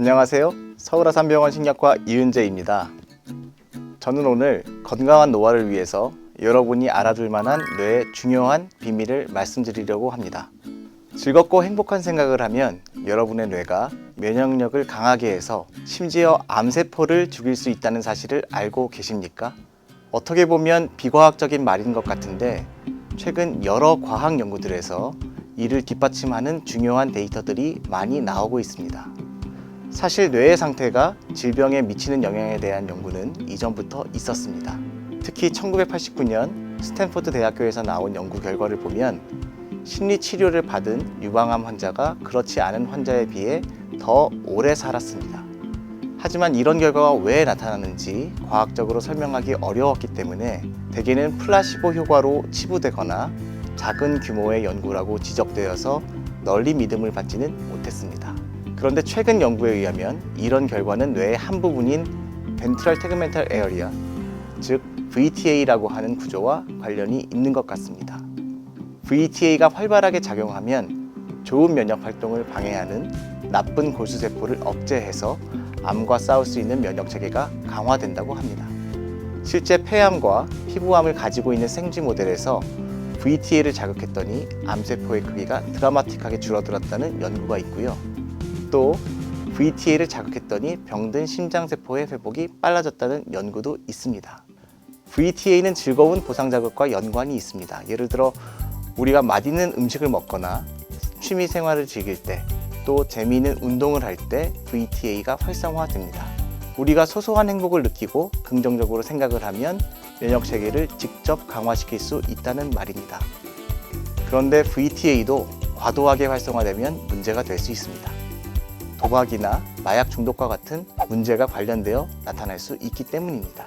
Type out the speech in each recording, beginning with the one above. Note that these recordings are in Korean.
안녕하세요. 서울아산병원 식약과 이은재입니다. 저는 오늘 건강한 노화를 위해서 여러분이 알아둘 만한 뇌의 중요한 비밀을 말씀드리려고 합니다. 즐겁고 행복한 생각을 하면 여러분의 뇌가 면역력을 강하게 해서 심지어 암세포를 죽일 수 있다는 사실을 알고 계십니까? 어떻게 보면 비과학적인 말인 것 같은데 최근 여러 과학 연구들에서 이를 뒷받침하는 중요한 데이터들이 많이 나오고 있습니다. 사실 뇌의 상태가 질병에 미치는 영향에 대한 연구는 이전부터 있었습니다. 특히 1989년 스탠포드 대학교에서 나온 연구 결과를 보면 심리 치료를 받은 유방암 환자가 그렇지 않은 환자에 비해 더 오래 살았습니다. 하지만 이런 결과가 왜 나타나는지 과학적으로 설명하기 어려웠기 때문에 대개는 플라시보 효과로 치부되거나 작은 규모의 연구라고 지적되어서 널리 믿음을 받지는 못했습니다. 그런데 최근 연구에 의하면 이런 결과는 뇌의 한 부분인 Ventral Tegmental Area, 즉 VTA라고 하는 구조와 관련이 있는 것 같습니다. VTA가 활발하게 작용하면 좋은 면역 활동을 방해하는 나쁜 골수세포를 억제해서 암과 싸울 수 있는 면역 체계가 강화된다고 합니다. 실제 폐암과 피부암을 가지고 있는 생쥐 모델에서 VTA를 자극했더니 암세포의 크기가 드라마틱하게 줄어들었다는 연구가 있고요. 또 VTA를 자극했더니 병든 심장세포의 회복이 빨라졌다는 연구도 있습니다. VTA는 즐거운 보상 자극과 연관이 있습니다. 예를 들어 우리가 맛있는 음식을 먹거나 취미 생활을 즐길 때, 또 재미있는 운동을 할 때 VTA가 활성화됩니다. 우리가 소소한 행복을 느끼고 긍정적으로 생각을 하면 면역 체계를 직접 강화시킬 수 있다는 말입니다. 그런데 VTA도 과도하게 활성화되면 문제가 될 수 있습니다. 도박이나 마약 중독과 같은 문제가 관련되어 나타날 수 있기 때문입니다.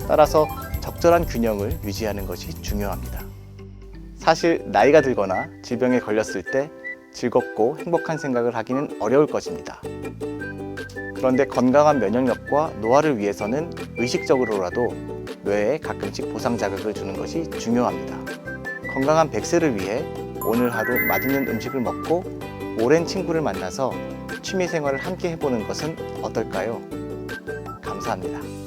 따라서 적절한 균형을 유지하는 것이 중요합니다. 사실 나이가 들거나 질병에 걸렸을 때 즐겁고 행복한 생각을 하기는 어려울 것입니다. 그런데 건강한 면역력과 노화를 위해서는 의식적으로라도 뇌에 가끔씩 보상 자극을 주는 것이 중요합니다. 건강한 100세를 위해 오늘 하루 맛있는 음식을 먹고 오랜 친구를 만나서 취미 생활을 함께 해보는 것은 어떨까요? 감사합니다.